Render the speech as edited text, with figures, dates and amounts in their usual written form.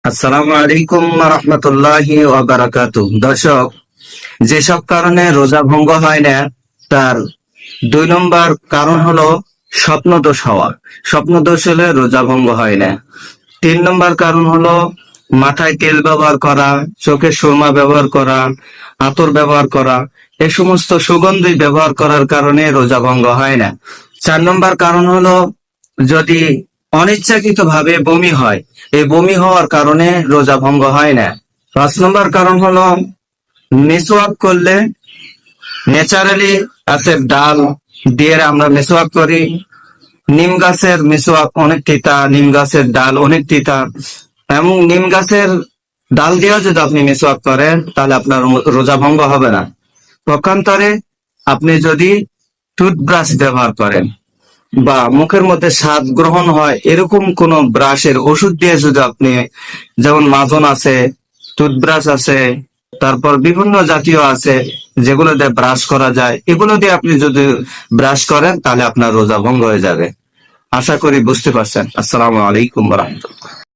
আসসালামু আলাইকুম রহমতুল্লাহি ওয়া বারাকাতুহু। দর্শক, যেসব কারণে রোজা ভঙ্গ হয় না তার 2 নম্বর কারণ হলো স্বপ্নদোষ হওয়া। স্বপ্নদোষ হলে রোজা ভঙ্গ হয় না। 3 নম্বর কারণ হলো মাথায় তেল ব্যবহার করা, চোখে সুরমা ব্যবহার করা, আতর ব্যবহার করা, এ সমস্ত সুগন্ধি ব্যবহার করার কারণে রোজা ভঙ্গ হয় না। 4 নম্বর কারণ হলো যদি অনিচ্ছাকৃত ভাবে বমি হয়, এই বমি হওয়ার কারণে রোজা ভঙ্গ হয় না। 5 নম্বর কারণ হলো মিসওয়াক করলে ন্যাচারালি গাছের ডাল দিয়ে আমরা মিসওয়াক করি। নিম গাছের মিসওয়াক অনেক তিতা, নিম গাছের ডাল অনেক তিতা, এবং নিম গাছের ডাল দিয়েও যদি আপনি মিসওয়াক করেন তাহলে আপনার রোজা ভঙ্গ হবে না। পক্ষান্তরে আপনি যদি টুথব্রাশ ব্যবহার করেন বা মুখের মধ্যে স্বাদ গ্রহণ হয় এরকম কোন ব্রাশের ওষুধ দিয়ে যদি আপনি, যেমন মাজন আছে, টুথব্রাশ আছে, তারপর বিভিন্ন জাতীয় আছে যেগুলো দিয়ে ব্রাশ করা যায়, এগুলো দিয়ে আপনি যদি ব্রাশ করেন তাহলে আপনার রোজা ভঙ্গ হয়ে যাবে। আশা করি বুঝতে পারছেন। আসসালামু আলাইকুম ওয়া রাহমাতুল্লাহ।